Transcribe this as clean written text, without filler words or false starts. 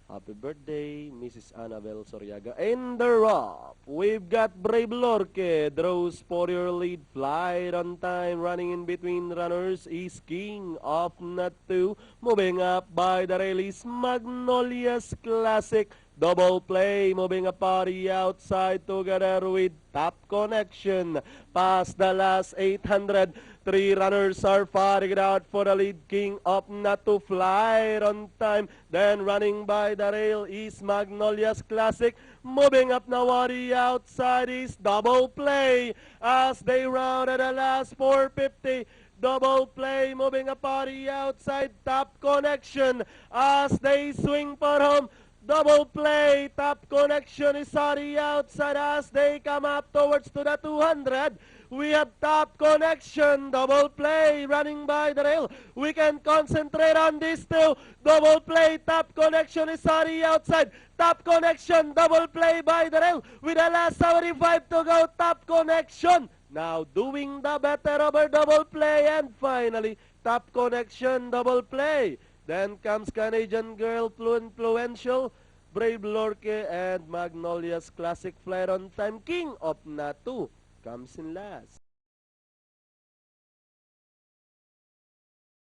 Happy birthday, Mrs. Annabel Soriaga. In the rough, we've got Brave Lorque. Draws for your lead. Flight on time. Running in between runners is King of Nut 2. Moving up by the rail is Magnolia's Classic. Double play, moving a party outside together with Top Connection. Past the last 800, three runners are fighting out for the lead. King of Not to Fly on time. Then running by the rail is Magnolia's Classic. Moving up Nawari outside is Double Play as they round at the last 450. Double play, moving a party outside. Top Connection as they swing for home. Double play, Top Connection is sorry outside as they come up towards to the 200. We have Top Connection, double play, running by the rail. We can concentrate on this too. Double play, Top Connection is sorry outside. Top Connection, double play by the rail. With the last 75 to go, Top Connection. Now doing the better over double play. And finally, Top Connection, double play. Then comes Canadian Girl, Influential, Brave Lorque, and Magnolia's Classic Flare on Time. King of Natu comes in last.